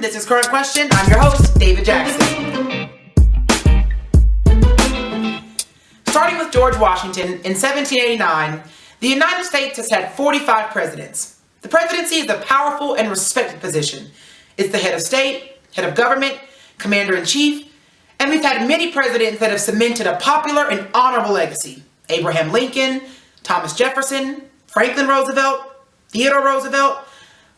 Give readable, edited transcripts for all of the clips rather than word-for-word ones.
This is Current Question. I'm your host, David Jackson. Starting with George Washington in 1789, the United States has had 45 presidents. The presidency is a powerful and respected position. It's the head of state, head of government, commander-in-chief, and we've had many presidents that have cemented a popular and honorable legacy. Abraham Lincoln, Thomas Jefferson, Franklin Roosevelt, Theodore Roosevelt.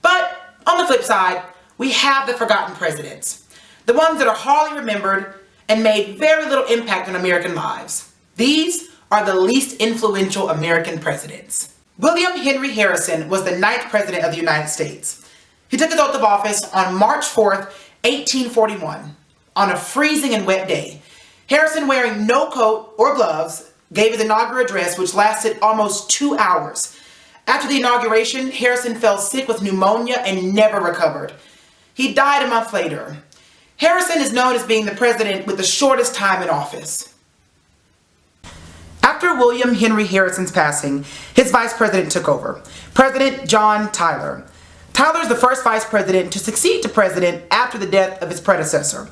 But on the flip side, we have the forgotten presidents, the ones that are hardly remembered and made very little impact on American lives. These are the least influential American presidents. William Henry Harrison was the 9th president of the United States. He took his oath of office on March 4th, 1841, on a freezing and wet day. Harrison, wearing no coat or gloves, gave his inaugural address, which lasted almost 2 hours. After the inauguration, Harrison fell sick with pneumonia and never recovered. He died a month later. Harrison is known as being the president with the shortest time in office. After William Henry Harrison's passing, his vice president took over, President John Tyler. Tyler is the first vice president to succeed the president after the death of his predecessor.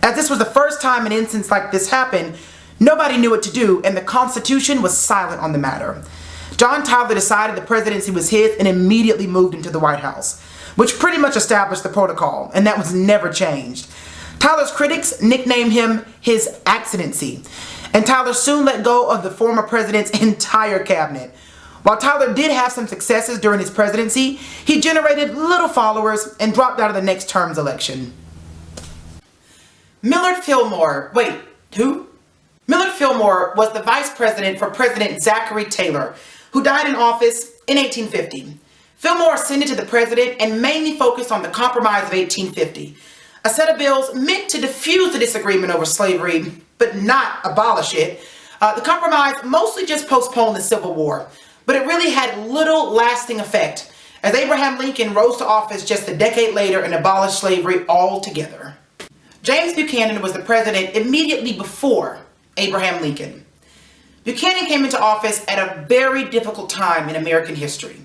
As this was the first time an instance like this happened, nobody knew what to do, and the Constitution was silent on the matter. John Tyler decided the presidency was his and immediately moved into the White House, which pretty much established the protocol, and that was never changed. Tyler's critics nicknamed him his accidency, and Tyler soon let go of the former president's entire cabinet. While Tyler did have some successes during his presidency, he generated little followers and dropped out of the next term's election. Millard Fillmore, Millard Fillmore was the vice president for President Zachary Taylor, who died in office in 1850. Fillmore ascended to the president and mainly focused on the Compromise of 1850, a set of bills meant to diffuse the disagreement over slavery, but not abolish it. The compromise mostly just postponed the Civil War, but it really had little lasting effect, as Abraham Lincoln rose to office just a decade later and abolished slavery altogether. James Buchanan was the president immediately before Abraham Lincoln. Buchanan came into office at a very difficult time in American history.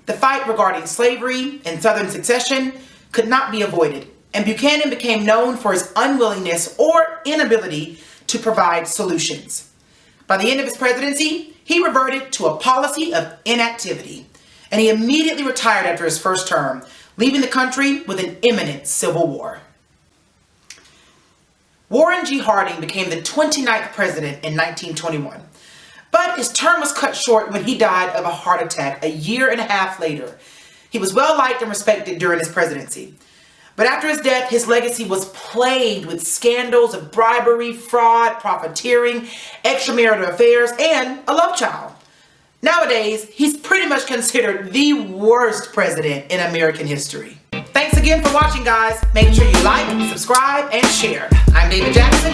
The fight regarding slavery and Southern secession could not be avoided, and Buchanan became known for his unwillingness or inability to provide solutions. By the end of his presidency, he reverted to a policy of inactivity, and he immediately retired after his first term, leaving the country with an imminent civil war. Warren G. Harding became the 29th president in 1921. But his term was cut short when he died of a heart attack a year and a half later. He was well liked and respected during his presidency. But after his death, his legacy was plagued with scandals of bribery, fraud, profiteering, extramarital affairs, and a love child. Nowadays, he's pretty much considered the worst president in American history. Thanks again for watching, guys. Make sure you like, subscribe, and share. I'm David Jackson.